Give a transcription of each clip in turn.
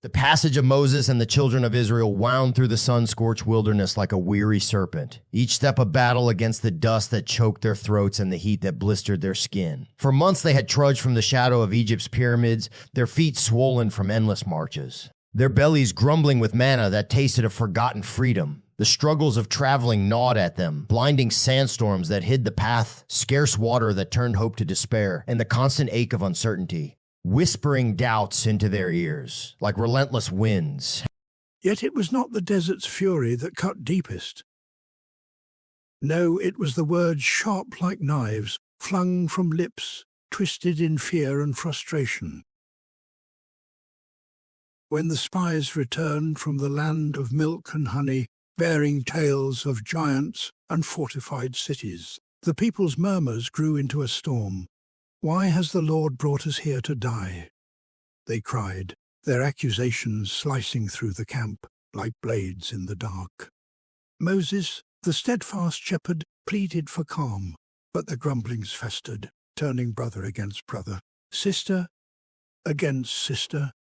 The passage of Moses and the children of Israel wound through the sun-scorched wilderness like a weary serpent, each step a battle against the dust that choked their throats and the heat that blistered their skin. For months they had trudged from the shadow of Egypt's pyramids, their feet swollen from endless marches, their bellies grumbling with manna that tasted of forgotten freedom. The struggles of traveling gnawed at them, blinding sandstorms that hid the path, scarce water that turned hope to despair, and the constant ache of uncertainty, whispering doubts into their ears, like relentless winds. Yet it was not the desert's fury that cut deepest. No, it was the words sharp like knives, flung from lips, twisted in fear and frustration. When the spies returned from the land of milk and honey, bearing tales of giants and fortified cities, the people's murmurs grew into a storm. "Why has the Lord brought us here to die?" they cried, their accusations slicing through the camp like blades in the dark. Moses, the steadfast shepherd, pleaded for calm, but the grumblings festered, turning brother against brother, sister against sister.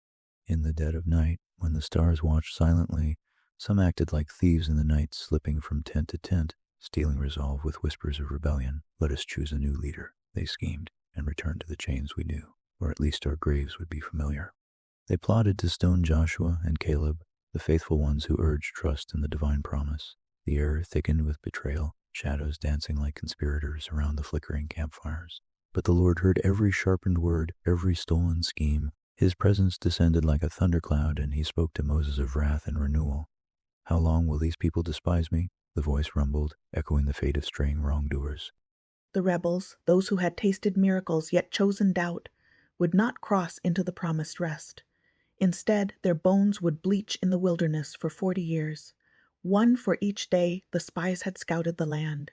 In the dead of night, when the stars watched silently, some acted like thieves in the night, slipping from tent to tent, stealing resolve with whispers of rebellion. "Let us choose a new leader," they schemed, "and return to the chains we knew, or at least our graves would be familiar." They plotted to stone Joshua and Caleb, the faithful ones who urged trust in the divine promise. The air thickened with betrayal, shadows dancing like conspirators around the flickering campfires. But the Lord heard every sharpened word, every stolen scheme. His presence descended like a thundercloud, and he spoke to Moses of wrath and renewal. "How long will these people despise me?" the voice rumbled, echoing the fate of straying wrongdoers. The rebels, those who had tasted miracles yet chosen doubt, would not cross into the promised rest. Instead, their bones would bleach in the wilderness for 40 years, one for each day the spies had scouted the land.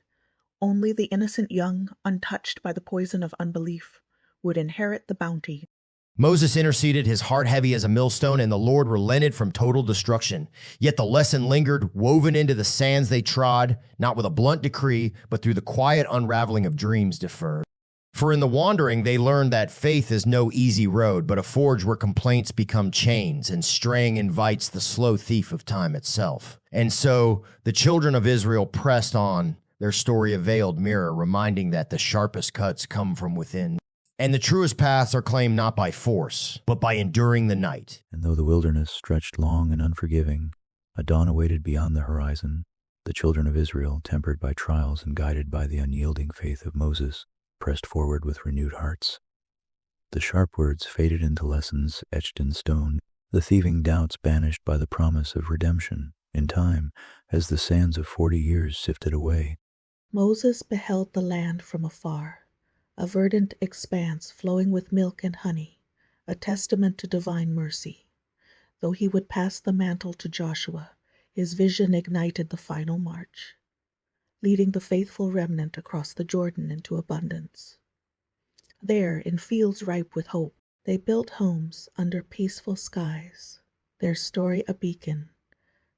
Only the innocent young, untouched by the poison of unbelief, would inherit the bounty. Moses interceded, his heart heavy as a millstone, and the Lord relented from total destruction. Yet the lesson lingered, woven into the sands they trod, not with a blunt decree, but through the quiet unraveling of dreams deferred. For in the wandering, they learned that faith is no easy road, but a forge where complaints become chains, and straying invites the slow thief of time itself. And so the children of Israel pressed on, their story a veiled mirror, reminding that the sharpest cuts come from within. And the truest paths are claimed not by force, but by enduring the night. And though the wilderness stretched long and unforgiving, a dawn awaited beyond the horizon. The children of Israel, tempered by trials and guided by the unyielding faith of Moses, pressed forward with renewed hearts. The sharp words faded into lessons etched in stone, the thieving doubts banished by the promise of redemption. In time, as the sands of 40 years sifted away, Moses beheld the land from afar, a verdant expanse flowing with milk and honey, a testament to divine mercy. Though he would pass the mantle to Joshua, his vision ignited the final march, leading the faithful remnant across the Jordan into abundance. There, in fields ripe with hope, they built homes under peaceful skies, their story a beacon,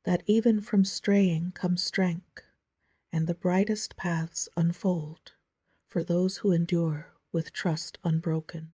that even from straying comes strength, and the brightest paths unfold for those who endure with trust unbroken.